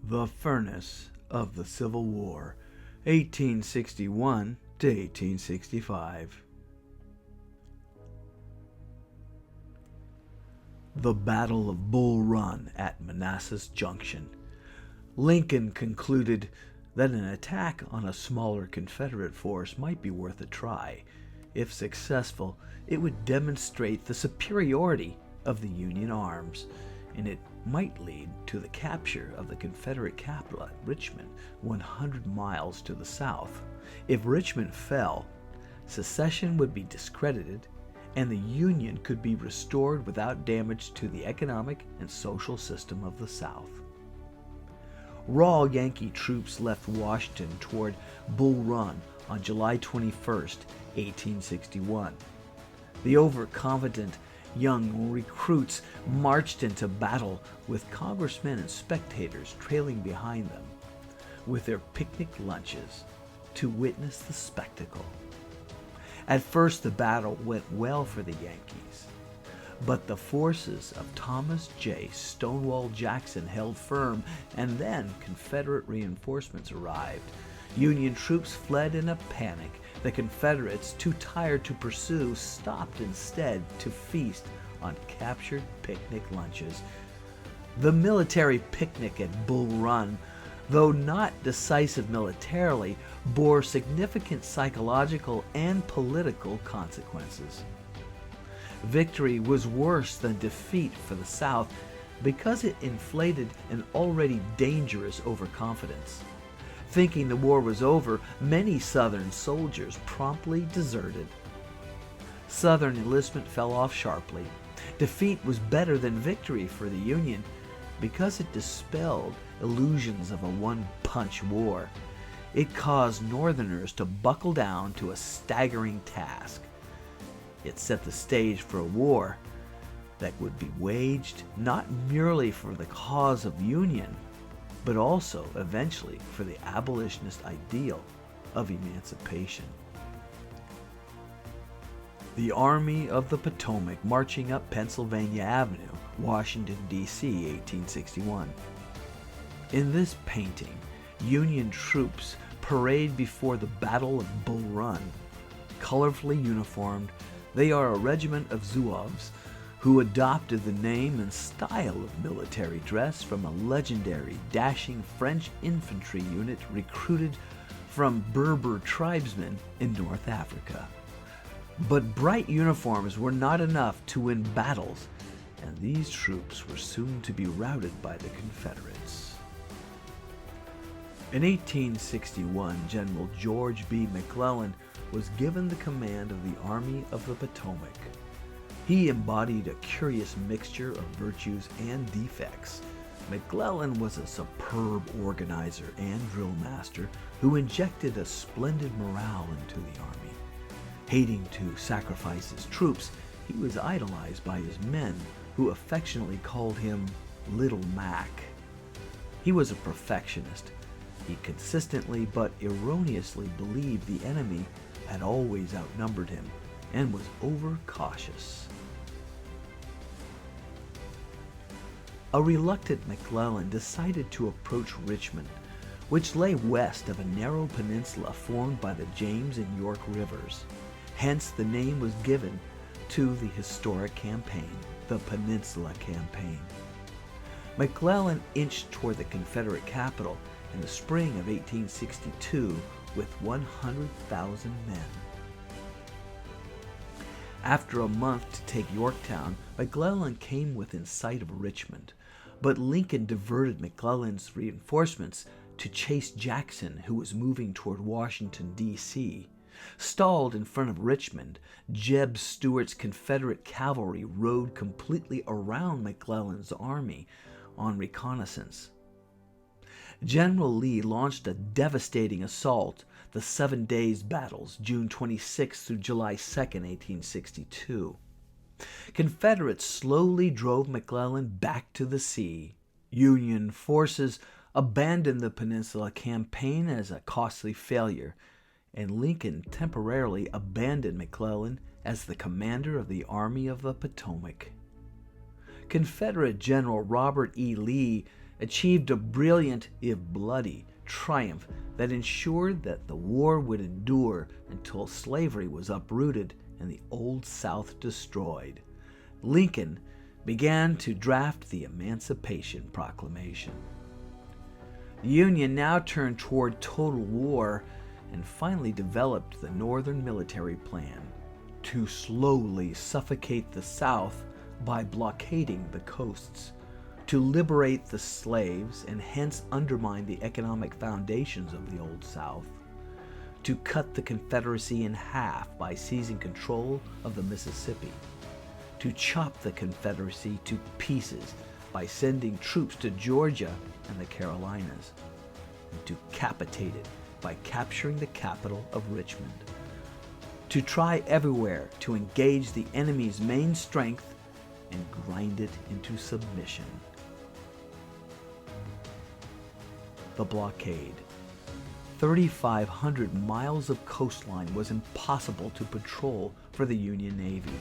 The Furnace of the Civil War, 1861 to 1865. The Battle of Bull Run at Manassas Junction. Lincoln concluded that an attack on a smaller Confederate force might be worth a try. If successful, it would demonstrate the superiority of the Union arms, and it might lead to the capture of the Confederate capital at Richmond, 100 miles to the south. If Richmond fell, secession would be discredited, and the Union could be restored without damage to the economic and social system of the South. Raw Yankee troops left Washington toward Bull Run on July 21, 1861. The overconfident young recruits marched into battle with congressmen and spectators trailing behind them with their picnic lunches to witness the spectacle. At first, the battle went well for the Yankees, but the forces of Thomas J. Stonewall Jackson held firm, and then Confederate reinforcements arrived. Union troops fled in a panic. The Confederates, too tired to pursue, stopped instead to feast on captured picnic lunches. The military picnic at Bull Run, though not decisive militarily, bore significant psychological and political consequences. Victory was worse than defeat for the South because it inflated an already dangerous overconfidence. Thinking the war was over, many Southern soldiers promptly deserted. Southern enlistment fell off sharply. Defeat was better than victory for the Union because it dispelled illusions of a one-punch war. It caused Northerners to buckle down to a staggering task. It set the stage for a war that would be waged not merely for the cause of Union, but also eventually for the abolitionist ideal of emancipation. The Army of the Potomac marching up Pennsylvania Avenue, Washington, D.C., 1861. In this painting, Union troops parade before the Battle of Bull Run. Colorfully uniformed, they are a regiment of Zouaves who adopted the name and style of military dress from a legendary dashing French infantry unit recruited from Berber tribesmen in North Africa. But bright uniforms were not enough to win battles, and these troops were soon to be routed by the Confederates. In 1861, General George B. McClellan was given the command of the Army of the Potomac. He embodied a curious mixture of virtues and defects. McClellan was a superb organizer and drill master who injected a splendid morale into the army. Hating to sacrifice his troops, he was idolized by his men, who affectionately called him Little Mac. He was a perfectionist. He consistently but erroneously believed the enemy had always outnumbered him and was overcautious. A reluctant McClellan decided to approach Richmond, which lay west of a narrow peninsula formed by the James and York rivers. Hence, the name was given to the historic campaign, the Peninsula Campaign. McClellan inched toward the Confederate capital in the spring of 1862 with 100,000 men. After a month to take Yorktown, McClellan came within sight of Richmond, but Lincoln diverted McClellan's reinforcements to chase Jackson, who was moving toward Washington, D.C. Stalled in front of Richmond, Jeb Stuart's Confederate cavalry rode completely around McClellan's army on reconnaissance. General Lee launched a devastating assault, the 7 Days Battles, June 26 through July 2, 1862. Confederates slowly drove McClellan back to the sea. Union forces abandoned the Peninsula Campaign as a costly failure, and Lincoln temporarily abandoned McClellan as the commander of the Army of the Potomac. Confederate General Robert E. Lee achieved a brilliant, if bloody, triumph that ensured that the war would endure until slavery was uprooted and the Old South destroyed. Lincoln began to draft the Emancipation Proclamation. The Union now turned toward total war and finally developed the Northern Military Plan to slowly suffocate the South by blockading the coasts, to liberate the slaves and hence undermine the economic foundations of the Old South, to cut the Confederacy in half by seizing control of the Mississippi, to chop the Confederacy to pieces by sending troops to Georgia and the Carolinas, and to capitate it by capturing the capital of Richmond, to try everywhere to engage the enemy's main strength and grind it into submission. The blockade. 3,500 miles of coastline was impossible to patrol for the Union Navy.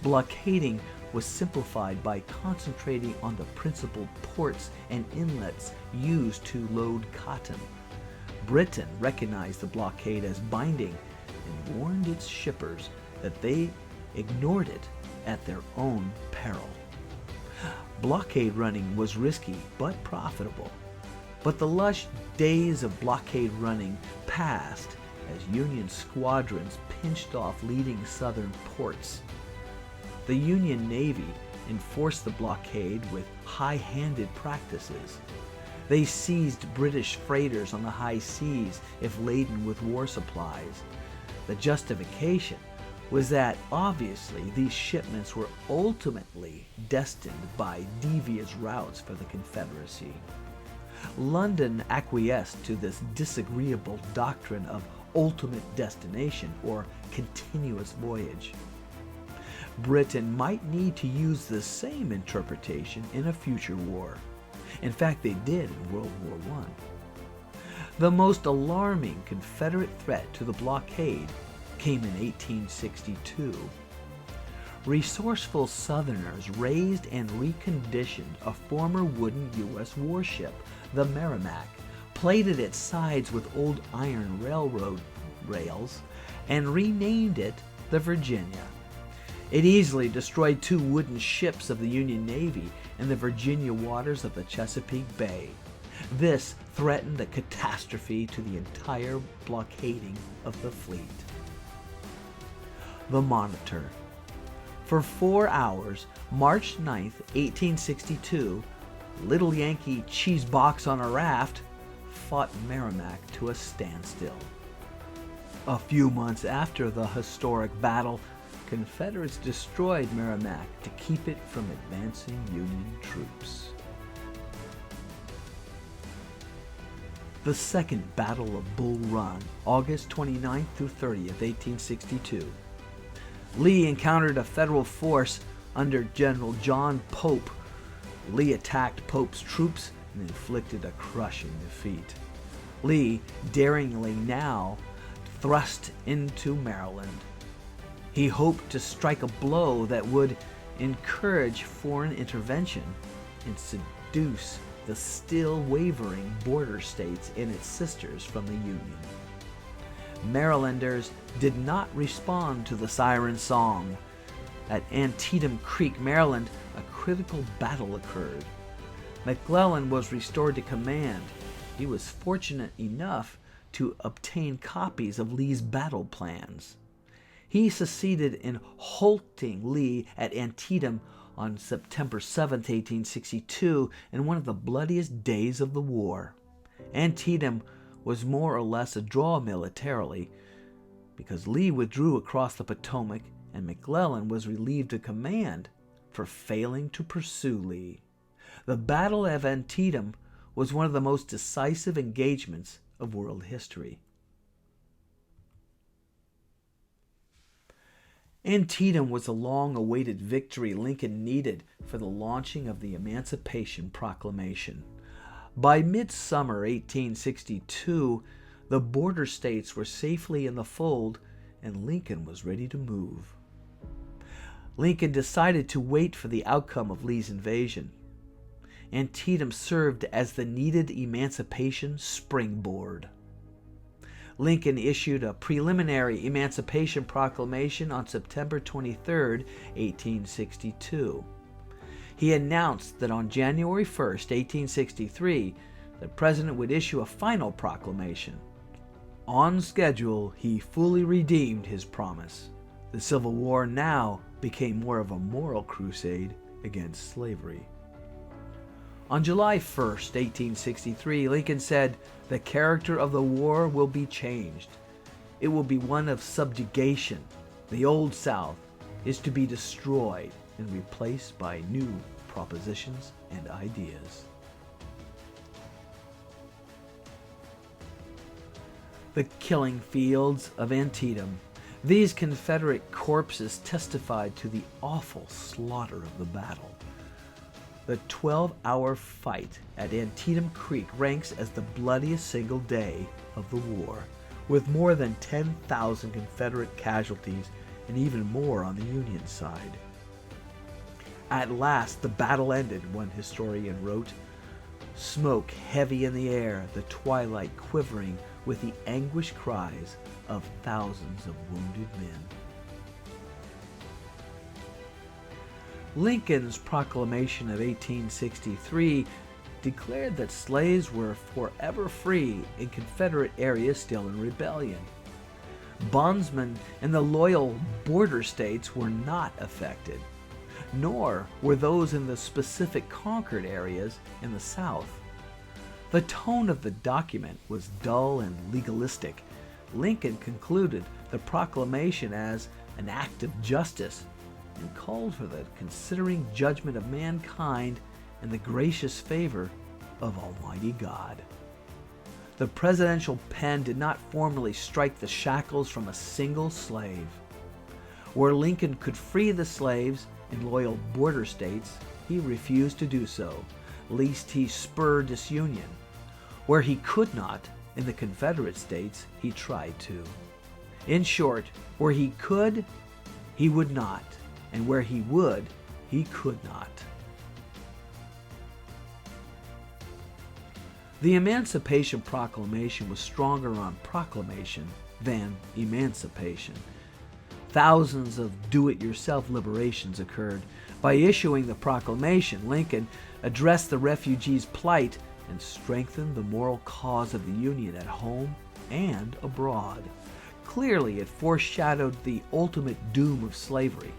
Blockading was simplified by concentrating on the principal ports and inlets used to load cotton. Britain recognized the blockade as binding and warned its shippers that they ignored it at their own peril. Blockade running was risky but profitable. But the lush days of blockade running passed as Union squadrons pinched off leading southern ports. The Union Navy enforced the blockade with high-handed practices. They seized British freighters on the high seas if laden with war supplies. The justification was that obviously these shipments were ultimately destined by devious routes for the Confederacy. London acquiesced to this disagreeable doctrine of ultimate destination or continuous voyage. Britain might need to use the same interpretation in a future war. In fact, they did in World War I. The most alarming Confederate threat to the blockade came in 1862. Resourceful Southerners raised and reconditioned a former wooden U.S. warship, the Merrimac, plated its sides with old iron railroad rails, and renamed it the Virginia. It easily destroyed 2 wooden ships of the Union Navy in the Virginia waters of the Chesapeake Bay. This threatened a catastrophe to the entire blockading of the fleet. The Monitor. For 4 hours, March 9, 1862, Little Yankee cheese box on a raft fought Merrimac to a standstill. A few months after the historic battle, Confederates destroyed Merrimac to keep it from advancing Union troops. The Second Battle of Bull Run, August 29th through 30th, 1862. Lee encountered a Federal force under General John Pope. Lee attacked Pope's troops and inflicted a crushing defeat. Lee daringly now thrust into Maryland. He hoped to strike a blow that would encourage foreign intervention and seduce the still wavering border states and its sisters from the Union. Marylanders did not respond to the siren song. At Antietam Creek, Maryland, a critical battle occurred. McClellan was restored to command. He was fortunate enough to obtain copies of Lee's battle plans. He succeeded in halting Lee at Antietam on September 7, 1862, in one of the bloodiest days of the war. Antietam was more or less a draw militarily, because Lee withdrew across the Potomac and McClellan was relieved of command for failing to pursue Lee. The Battle of Antietam was one of the most decisive engagements of world history. Antietam was a long-awaited victory Lincoln needed for the launching of the Emancipation Proclamation. By midsummer 1862, the border states were safely in the fold and Lincoln was ready to move. Lincoln decided to wait for the outcome of Lee's invasion. Antietam served as the needed emancipation springboard. Lincoln issued a preliminary Emancipation Proclamation on September 23, 1862. He announced that on January 1, 1863, the president would issue a final proclamation. On schedule, he fully redeemed his promise. The Civil War now became more of a moral crusade against slavery. On July 1, 1863, Lincoln said, "The character of the war will be changed. It will be one of subjugation. The Old South is to be destroyed and replaced by new propositions and ideas." The killing fields of Antietam. These Confederate corpses testified to the awful slaughter of the battle. The 12-hour fight at Antietam Creek ranks as the bloodiest single day of the war, with more than 10,000 Confederate casualties and even more on the Union side. At last, the battle ended, one historian wrote. Smoke heavy in the air, the twilight quivering with the anguished cries of thousands of wounded men. Lincoln's proclamation of 1863 declared that slaves were forever free in Confederate areas still in rebellion. Bondsmen in the loyal border states were not affected, nor were those in the specific conquered areas in the South. The tone of the document was dull and legalistic. Lincoln concluded the proclamation as an act of justice and called for the considering judgment of mankind and the gracious favor of Almighty God. The presidential pen did not formally strike the shackles from a single slave. Where Lincoln could free the slaves in loyal border states, he refused to do so, lest he spur disunion. Where he could not, in the Confederate states, he tried to. In short, where he could, he would not, and where he would, he could not. The Emancipation Proclamation was stronger on proclamation than emancipation. Thousands of do-it-yourself liberations occurred. By issuing the proclamation, Lincoln addressed the refugees' plight and strengthened the moral cause of the Union at home and abroad. Clearly, it foreshadowed the ultimate doom of slavery.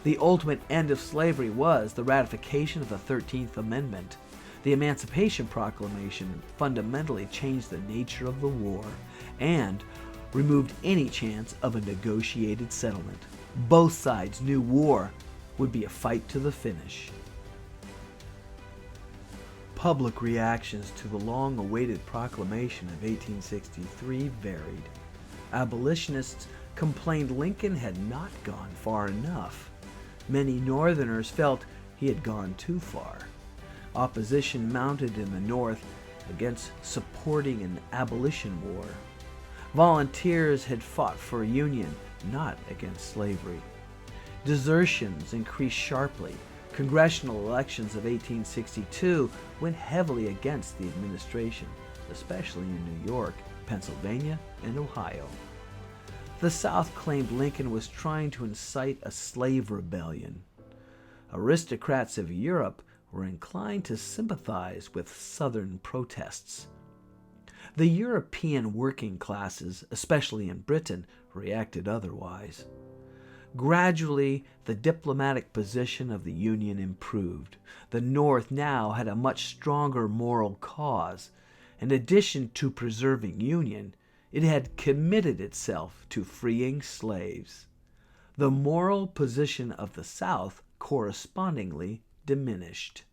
The ultimate end of slavery was the ratification of the 13th Amendment. The Emancipation Proclamation fundamentally changed the nature of the war and removed any chance of a negotiated settlement. Both sides knew war would be a fight to the finish. Public reactions to the long-awaited proclamation of 1863 varied. Abolitionists complained Lincoln had not gone far enough. Many Northerners felt he had gone too far. Opposition mounted in the North against supporting an abolition war. Volunteers had fought for a union, not against slavery. Desertions increased sharply. Congressional elections of 1862 went heavily against the administration, especially in New York, Pennsylvania, and Ohio. The South claimed Lincoln was trying to incite a slave rebellion. Aristocrats of Europe were inclined to sympathize with Southern protests. The European working classes, especially in Britain, reacted otherwise. Gradually, the diplomatic position of the Union improved. The North now had a much stronger moral cause. In addition to preserving Union, it had committed itself to freeing slaves. The moral position of the South correspondingly diminished.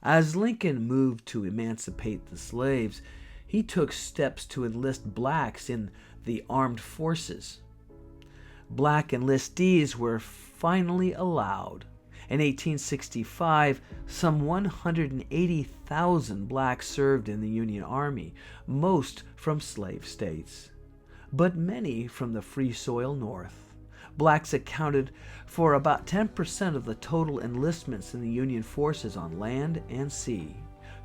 As Lincoln moved to emancipate the slaves, he took steps to enlist blacks in the armed forces. Black enlistees were finally allowed. In 1865, some 180,000 blacks served in the Union Army, most from slave states, but many from the Free Soil North. Blacks accounted for about 10% of the total enlistments in the Union forces on land and sea.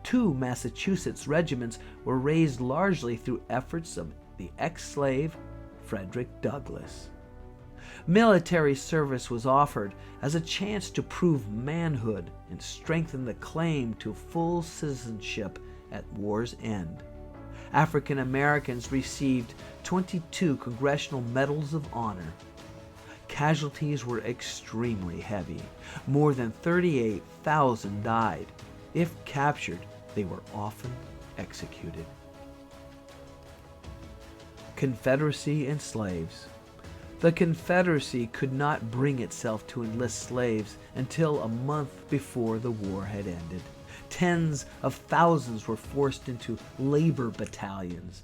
2 Massachusetts regiments were raised largely through efforts of the ex-slave Frederick Douglass. Military service was offered as a chance to prove manhood and strengthen the claim to full citizenship at war's end. African Americans received 22 Congressional Medals of Honor. Casualties were extremely heavy. More than 38,000 died. If captured, they were often executed. Confederacy and slaves. The Confederacy could not bring itself to enlist slaves until a month before the war had ended. Tens of thousands were forced into labor battalions.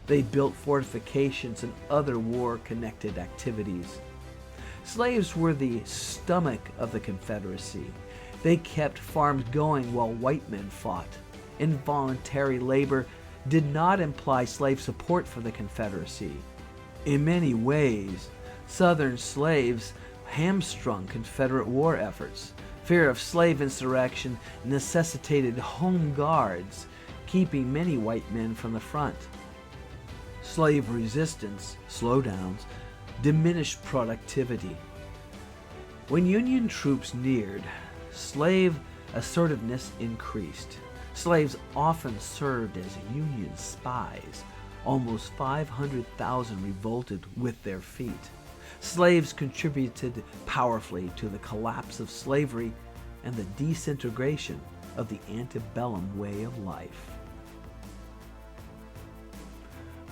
They built fortifications and other war-connected activities. Slaves were the stomach of the Confederacy. They kept farms going while white men fought. Involuntary labor did not imply slave support for the Confederacy. In many ways, Southern slaves hamstrung Confederate war efforts. Fear of slave insurrection necessitated home guards, keeping many white men from the front. Slave resistance, slowdowns, diminished productivity. When Union troops neared, slave assertiveness increased. Slaves often served as Union spies. Almost 500,000 revolted with their feet. Slaves contributed powerfully to the collapse of slavery and the disintegration of the antebellum way of life.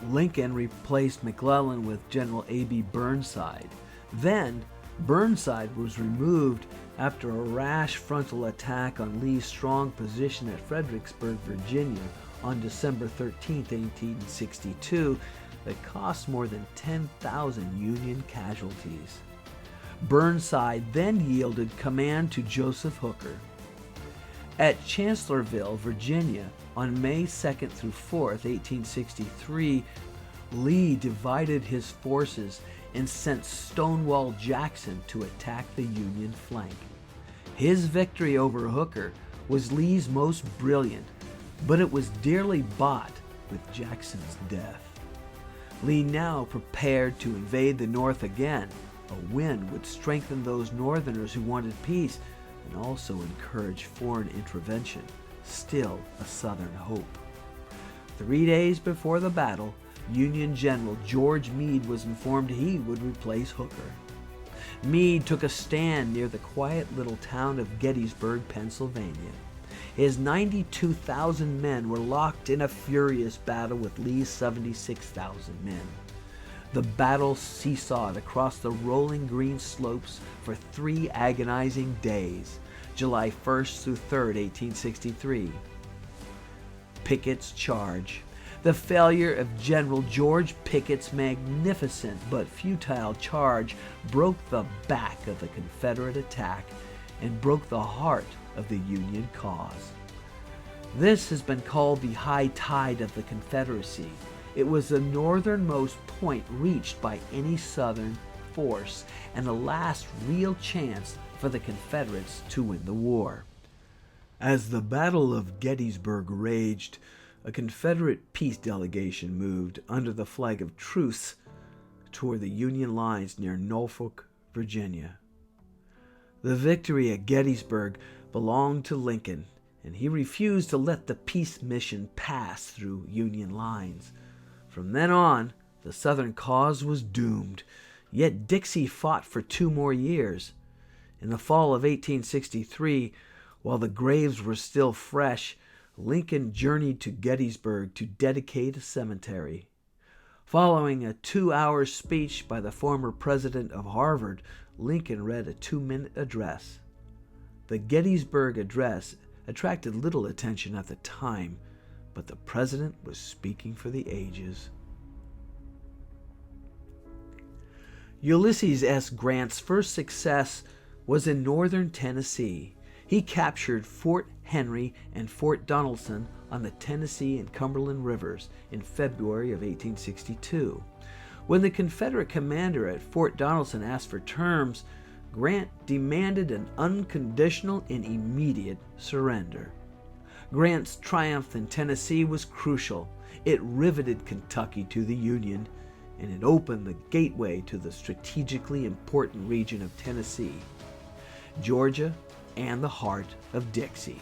Lincoln replaced McClellan with General A.B. Burnside. Then, Burnside was removed after a rash frontal attack on Lee's strong position at Fredericksburg, Virginia on December 13, 1862, that cost more than 10,000 Union casualties. Burnside then yielded command to Joseph Hooker. At Chancellorsville, Virginia, on May 2nd through 4th, 1863, Lee divided his forces and sent Stonewall Jackson to attack the Union flank. His victory over Hooker was Lee's most brilliant, but it was dearly bought with Jackson's death. Lee now prepared to invade the North again. A win would strengthen those Northerners who wanted peace and also encourage foreign intervention, still a Southern hope. 3 days before the battle, Union General George Meade was informed he would replace Hooker. Meade took a stand near the quiet little town of Gettysburg, Pennsylvania. His 92,000 men were locked in a furious battle with Lee's 76,000 men. The battle seesawed across the rolling green slopes for 3 agonizing days, July 1st through 3rd, 1863. Pickett's charge. The failure of General George Pickett's magnificent but futile charge broke the back of the Confederate attack and broke the heart of the Union cause. This has been called the high tide of the Confederacy. It was the northernmost point reached by any Southern force and the last real chance for the Confederates to win the war. As the Battle of Gettysburg raged, a Confederate peace delegation moved under the flag of truce toward the Union lines near Norfolk, Virginia. The victory at Gettysburg belonged to Lincoln, and he refused to let the peace mission pass through Union lines. From then on, the Southern cause was doomed, yet Dixie fought for 2 more years. In the fall of 1863, while the graves were still fresh, Lincoln journeyed to Gettysburg to dedicate a cemetery. Following a 2-hour speech by the former president of Harvard, Lincoln read a 2-minute address. The Gettysburg Address attracted little attention at the time, but the president was speaking for the ages. Ulysses S. Grant's first success was in northern Tennessee. He captured Fort Henry and Fort Donelson on the Tennessee and Cumberland Rivers in February of 1862. When the Confederate commander at Fort Donelson asked for terms, Grant demanded an unconditional and immediate surrender. Grant's triumph in Tennessee was crucial. It riveted Kentucky to the Union, and it opened the gateway to the strategically important region of Tennessee, Georgia, and the heart of Dixie.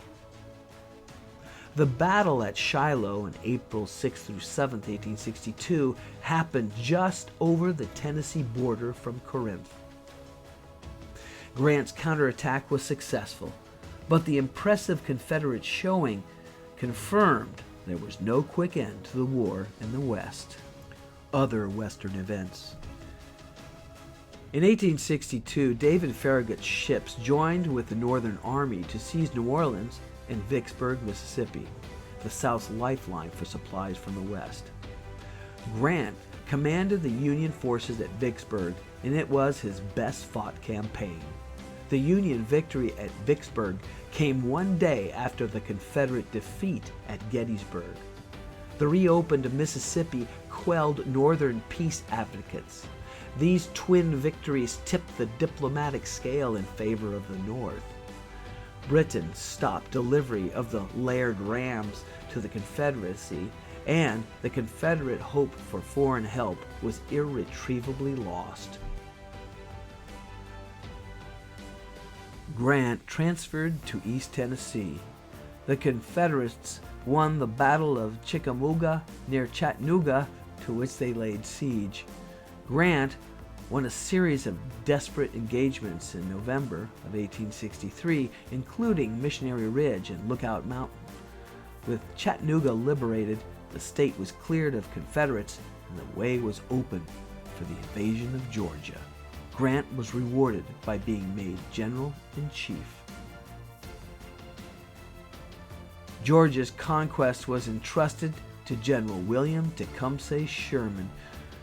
The battle at Shiloh on April 6 through 7, 1862, happened just over the Tennessee border from Corinth. Grant's counterattack was successful, but the impressive Confederate showing confirmed there was no quick end to the war in the West. Other Western events. In 1862, David Farragut's ships joined with the Northern Army to seize New Orleans and Vicksburg, Mississippi, the South's lifeline for supplies from the West. Grant commanded the Union forces at Vicksburg, and it was his best-fought campaign. The Union victory at Vicksburg came one day after the Confederate defeat at Gettysburg. The reopened Mississippi quelled Northern peace advocates. These twin victories tipped the diplomatic scale in favor of the North. Britain stopped delivery of the Laird rams to the Confederacy, and the Confederate hope for foreign help was irretrievably lost. Grant transferred to East Tennessee. The Confederates won the Battle of Chickamauga near Chattanooga, to which they laid siege. Grant won a series of desperate engagements in November of 1863, including Missionary Ridge and Lookout Mountain. With Chattanooga liberated, the state was cleared of Confederates and the way was open for the invasion of Georgia. Grant was rewarded by being made General-in-Chief. Georgia's conquest was entrusted to General William Tecumseh Sherman,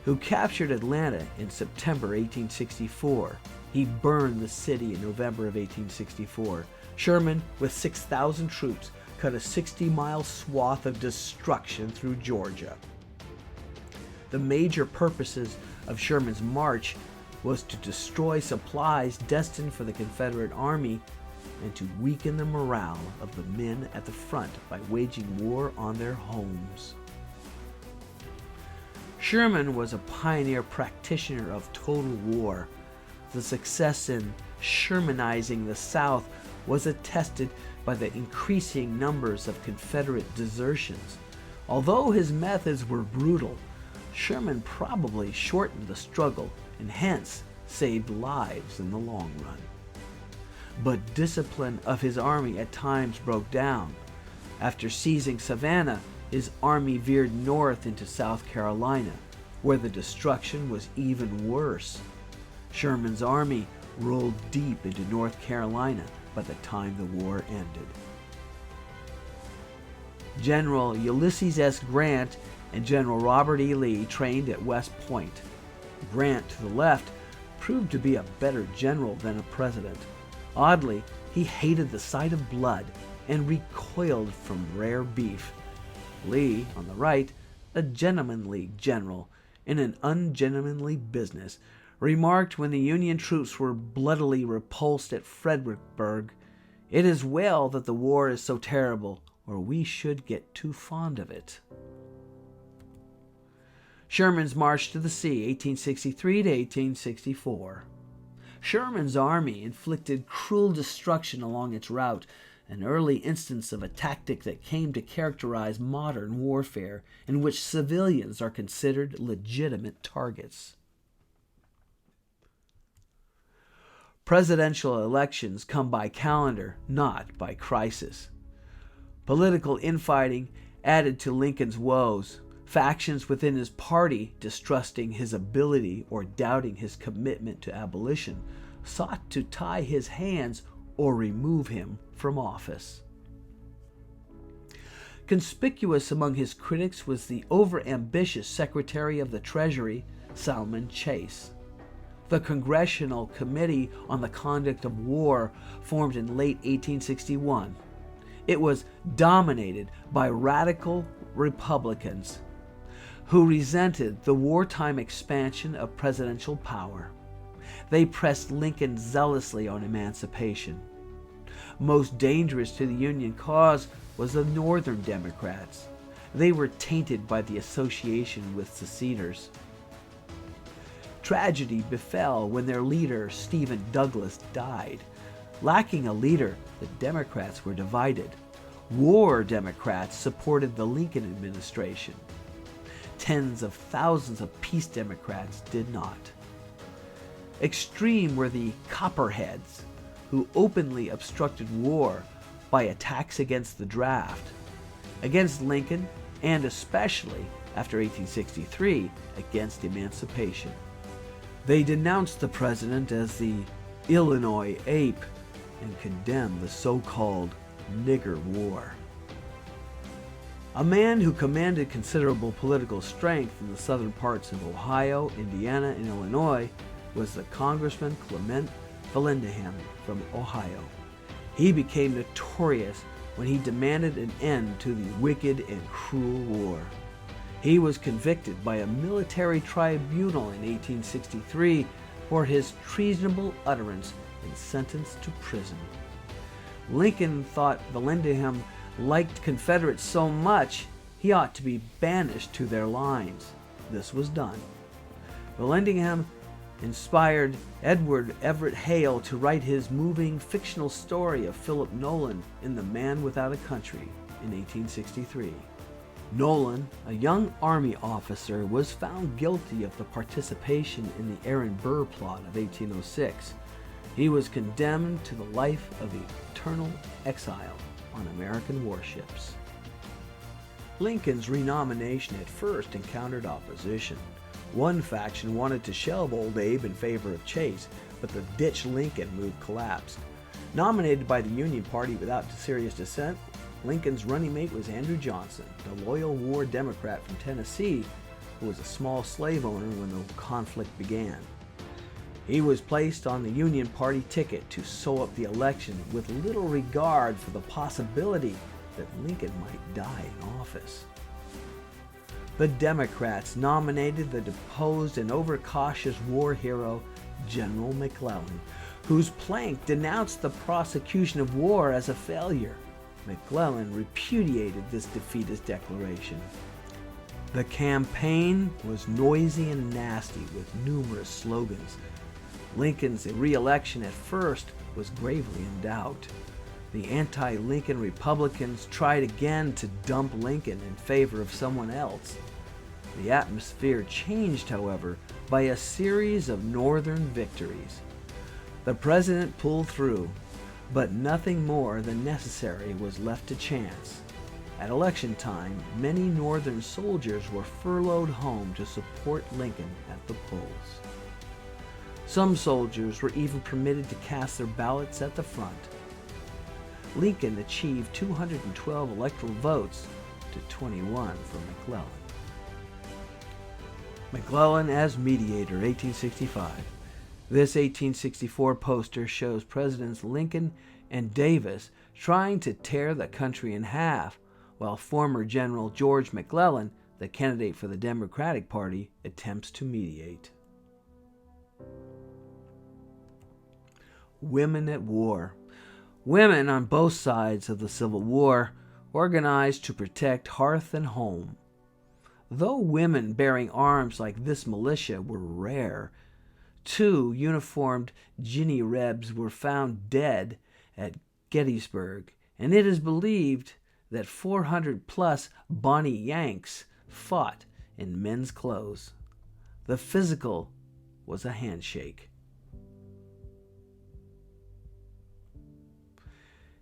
who captured Atlanta in September 1864. He burned the city in November of 1864. Sherman, with 6,000 troops, cut a 60-mile swath of destruction through Georgia. The major purposes of Sherman's march was to destroy supplies destined for the Confederate Army and to weaken the morale of the men at the front by waging war on their homes. Sherman was a pioneer practitioner of total war. The success in Shermanizing the South was attested by the increasing numbers of Confederate desertions. Although his methods were brutal, Sherman probably shortened the struggle and hence saved lives in the long run. But discipline of his army at times broke down. After seizing Savannah, his army veered north into South Carolina, where the destruction was even worse. Sherman's army rolled deep into North Carolina by the time the war ended. General Ulysses S. Grant and General Robert E. Lee trained at West Point. Grant, to the left, proved to be a better general than a president. Oddly, he hated the sight of blood and recoiled from rare beef. Lee, on the right, a gentlemanly general in an ungentlemanly business, remarked when the Union troops were bloodily repulsed at Fredericksburg, "It is well that the war is so terrible, or we should get too fond of it." Sherman's March to the Sea, 1863 to 1864. Sherman's army inflicted cruel destruction along its route, an early instance of a tactic that came to characterize modern warfare, in which civilians are considered legitimate targets. Presidential elections come by calendar, not by crisis. Political infighting added to Lincoln's woes. Factions within his party, distrusting his ability or doubting his commitment to abolition, sought to tie his hands or remove him from office. Conspicuous among his critics was the overambitious Secretary of the Treasury, Salmon Chase. The Congressional Committee on the Conduct of War formed in late 1861. It was dominated by radical Republicans who resented the wartime expansion of presidential power. They pressed Lincoln zealously on emancipation. Most dangerous to the Union cause was the Northern Democrats. They were tainted by the association with seceders. Tragedy befell when their leader, Stephen Douglas, died. Lacking a leader, the Democrats were divided. War Democrats supported the Lincoln administration. Tens of thousands of peace Democrats did not. Extreme were the Copperheads, who openly obstructed war by attacks against the draft, against Lincoln, and especially, after 1863, against emancipation. They denounced the president as the Illinois ape and condemned the so-called nigger war. A man who commanded considerable political strength in the southern parts of Ohio, Indiana, and Illinois was the Congressman Clement Vallandigham from Ohio. He became notorious when he demanded an end to the wicked and cruel war. He was convicted by a military tribunal in 1863 for his treasonable utterance and sentenced to prison. Lincoln thought Vallandigham liked Confederates so much he ought to be banished to their lines. This was done. Vallandigham inspired Edward Everett Hale to write his moving fictional story of Philip Nolan in The Man Without a Country in 1863. Nolan, a young army officer, was found guilty of the participation in the Aaron Burr plot of 1806. He was condemned to the life of eternal exile on American warships. Lincoln's renomination at first encountered opposition. One faction wanted to shelve Old Abe in favor of Chase, but the Ditch Lincoln move collapsed. Nominated by the Union Party without serious dissent, Lincoln's running mate was Andrew Johnson, the loyal war Democrat from Tennessee, who was a small slave owner when the conflict began. He was placed on the Union Party ticket to sew up the election with little regard for the possibility that Lincoln might die in office. The Democrats nominated the deposed and overcautious war hero General McClellan, whose plank denounced the prosecution of war as a failure. McClellan repudiated this defeatist declaration. The campaign was noisy and nasty with numerous slogans. Lincoln's re-election at first was gravely in doubt. The anti-Lincoln Republicans tried again to dump Lincoln in favor of someone else. The atmosphere changed, however, by a series of Northern victories. The president pulled through, but nothing more than necessary was left to chance. At election time, many Northern soldiers were furloughed home to support Lincoln at the polls. Some soldiers were even permitted to cast their ballots at the front. Lincoln achieved 212 electoral votes to 21 for McClellan. McClellan as mediator, 1865. This 1864 poster shows Presidents Lincoln and Davis trying to tear the country in half, while former General George McClellan, the candidate for the Democratic Party, attempts to mediate. Women at war. Women on both sides of the Civil War organized to protect hearth and home. Though women bearing arms like this militia were rare, 2 uniformed Ginny Rebs were found dead at Gettysburg, and it is believed that 400 plus Bonnie Yanks fought in men's clothes. The physical was a handshake.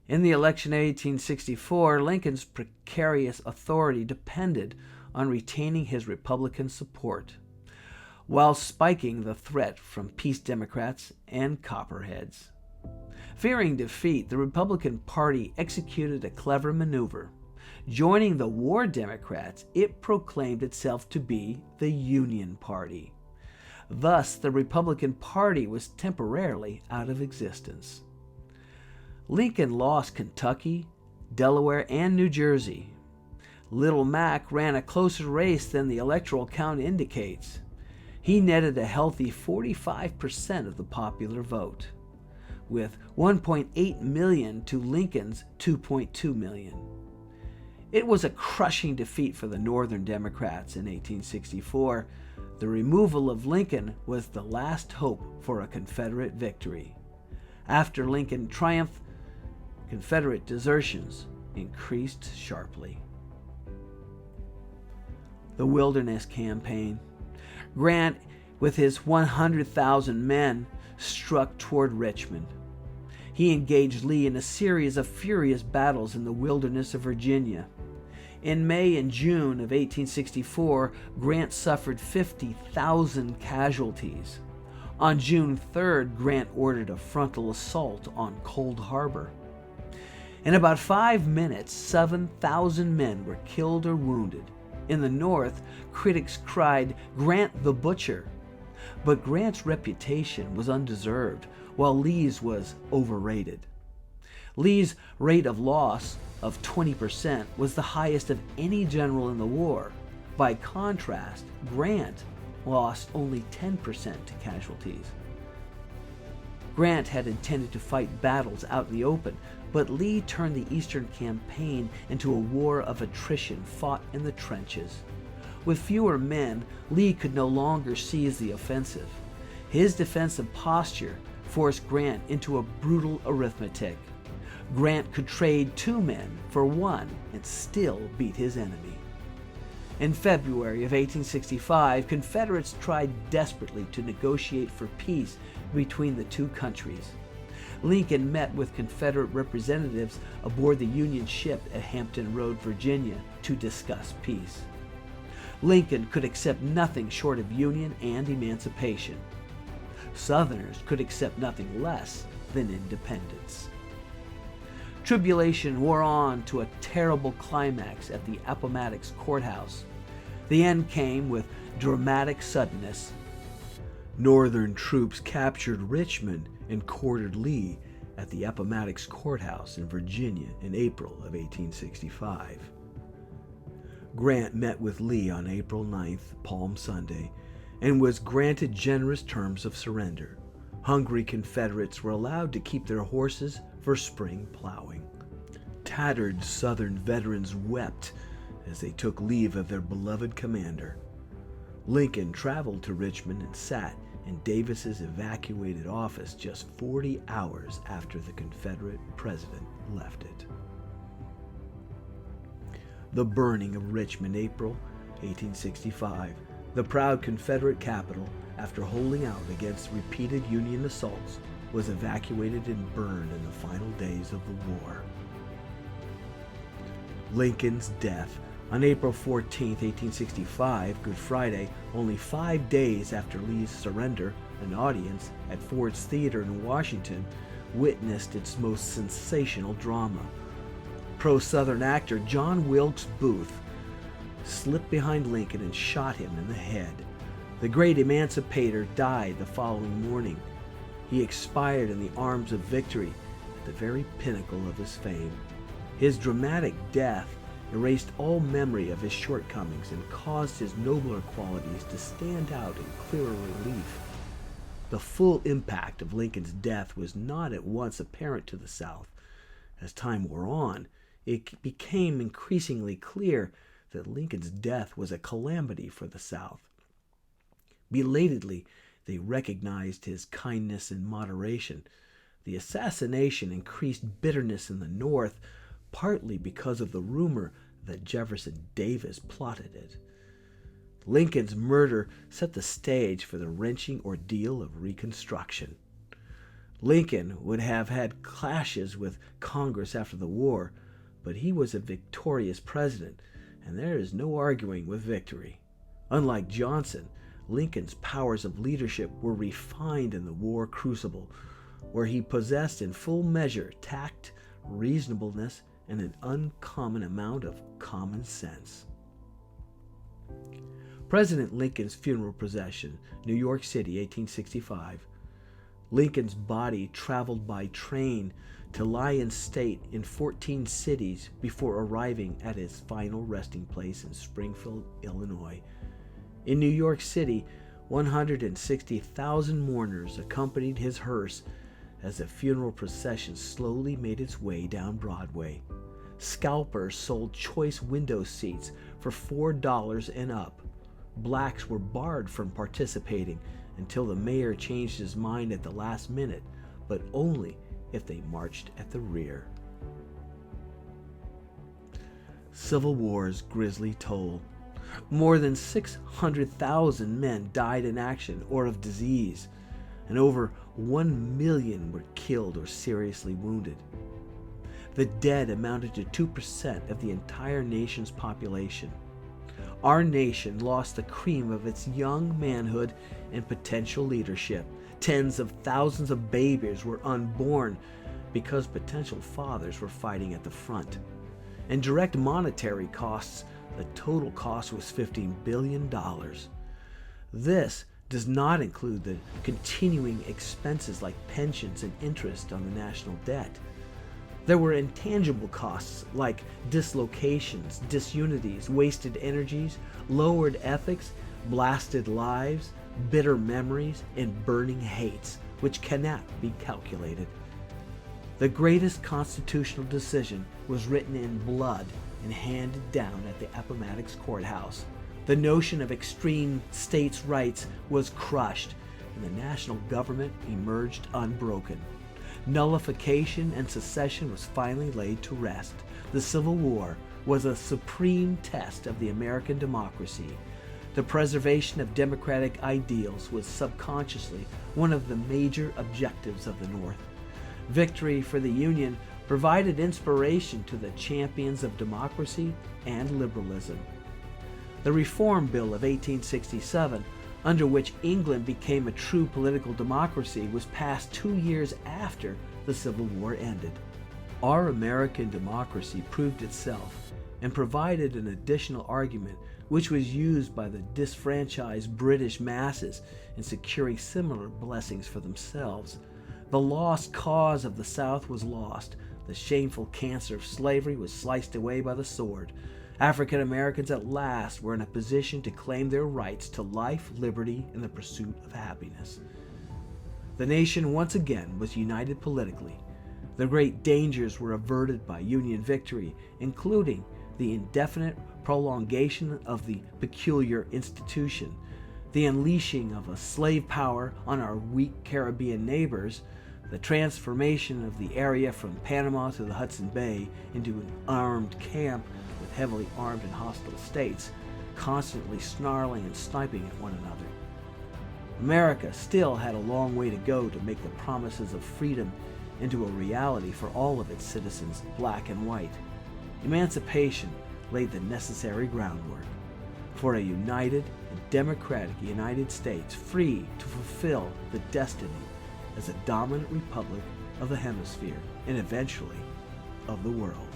In the election of 1864, Lincoln's precarious authority depended on retaining his Republican support, while spiking the threat from peace Democrats and Copperheads. Fearing defeat, the Republican Party executed a clever maneuver. Joining the War Democrats, it proclaimed itself to be the Union Party. Thus, the Republican Party was temporarily out of existence. Lincoln lost Kentucky, Delaware, and New Jersey. Little Mac ran a closer race than the electoral count indicates. He netted a healthy 45% of the popular vote, with 1.8 million to Lincoln's 2.2 million. It was a crushing defeat for the Northern Democrats in 1864. The removal of Lincoln was the last hope for a Confederate victory. After Lincoln triumphed, Confederate desertions increased sharply. The Wilderness Campaign. Grant, with his 100,000 men, struck toward Richmond. He engaged Lee in a series of furious battles in the wilderness of Virginia. In May and June of 1864, Grant suffered 50,000 casualties. On June 3rd, Grant ordered a frontal assault on Cold Harbor. In about 5 minutes, 7,000 men were killed or wounded. In the North, critics cried, "Grant the Butcher." But Grant's reputation was undeserved, while Lee's was overrated. Lee's rate of loss of 20% was the highest of any general in the war. By contrast, Grant lost only 10% to casualties. Grant had intended to fight battles out in the open, but Lee turned the Eastern Campaign into a war of attrition fought in the trenches. With fewer men, Lee could no longer seize the offensive. His defensive posture forced Grant into a brutal arithmetic. Grant could trade 2 men for 1 and still beat his enemy. In February of 1865, Confederates tried desperately to negotiate for peace between the two countries. Lincoln met with Confederate representatives aboard the Union ship at Hampton Road, Virginia, to discuss peace. Lincoln could accept nothing short of union and emancipation. Southerners could accept nothing less than independence. Tribulation wore on to a terrible climax at the Appomattox Courthouse. The end came with dramatic suddenness. Northern troops captured Richmond and quartered Lee at the Appomattox Courthouse in Virginia in April of 1865. Grant met with Lee on April 9th, Palm Sunday, and was granted generous terms of surrender. Hungry Confederates were allowed to keep their horses for spring plowing. Tattered Southern veterans wept as they took leave of their beloved commander. Lincoln traveled to Richmond and sat in Davis's evacuated office just 40 hours after the Confederate president left it. The burning of Richmond, April 1865. The proud Confederate capital, after holding out against repeated Union assaults, was evacuated and burned in the final days of the war. Lincoln's death. On April 14, 1865, Good Friday, only 5 days after Lee's surrender, an audience at Ford's Theater in Washington witnessed its most sensational drama. Pro-Southern actor John Wilkes Booth slipped behind Lincoln and shot him in the head. The great emancipator died the following morning. He expired in the arms of victory at the very pinnacle of his fame. His dramatic death erased all memory of his shortcomings and caused his nobler qualities to stand out in clearer relief. The full impact of Lincoln's death was not at once apparent to the South. As time wore on, it became increasingly clear that Lincoln's death was a calamity for the South. Belatedly, they recognized his kindness and moderation. The assassination increased bitterness in the North, partly because of the rumor that Jefferson Davis plotted it. Lincoln's murder set the stage for the wrenching ordeal of Reconstruction. Lincoln would have had clashes with Congress after the war, but he was a victorious president, and there is no arguing with victory. Unlike Johnson, Lincoln's powers of leadership were refined in the war crucible, where he possessed in full measure tact, reasonableness, and an uncommon amount of common sense. President Lincoln's funeral procession, New York City, 1865. Lincoln's body traveled by train to lie in state in 14 cities before arriving at its final resting place in Springfield, Illinois. In New York City, 160,000 mourners accompanied his hearse as the funeral procession slowly made its way down Broadway. Scalpers sold choice window seats for $4 and up. Blacks were barred from participating until the mayor changed his mind at the last minute, but only if they marched at the rear. Civil War's grisly toll. More than 600,000 men died in action or of disease, and over 1 million were killed or seriously wounded. The dead amounted to 2% of the entire nation's population. Our nation lost the cream of its young manhood and potential leadership. Tens of thousands of babies were unborn because potential fathers were fighting at the front. In direct monetary costs, the total cost was $15 billion. This does not include the continuing expenses like pensions and interest on the national debt. There were intangible costs like dislocations, disunities, wasted energies, lowered ethics, blasted lives, bitter memories, and burning hates, which cannot be calculated. The greatest constitutional decision was written in blood and handed down at the Appomattox Courthouse. The notion of extreme states' rights was crushed, and the national government emerged unbroken. Nullification and secession was finally laid to rest. The Civil War was a supreme test of the American democracy. The preservation of democratic ideals was subconsciously one of the major objectives of the North. Victory for the Union provided inspiration to the champions of democracy and liberalism. The Reform Bill of 1867, under which England became a true political democracy, was passed 2 years after the Civil War ended. Our American democracy proved itself and provided an additional argument which was used by the disfranchised British masses in securing similar blessings for themselves. The lost cause of the South was lost. The shameful cancer of slavery was sliced away by the sword. African Americans at last were in a position to claim their rights to life, liberty, and the pursuit of happiness. The nation once again was united politically. The great dangers were averted by Union victory, including the indefinite prolongation of the peculiar institution, the unleashing of a slave power on our weak Caribbean neighbors, the transformation of the area from Panama to the Hudson Bay into an armed camp with heavily armed and hostile states, constantly snarling and sniping at one another. America still had a long way to go to make the promises of freedom into a reality for all of its citizens, black and white. Emancipation laid the necessary groundwork for a united and democratic United States free to fulfill the destiny as a dominant republic of the hemisphere and eventually of the world.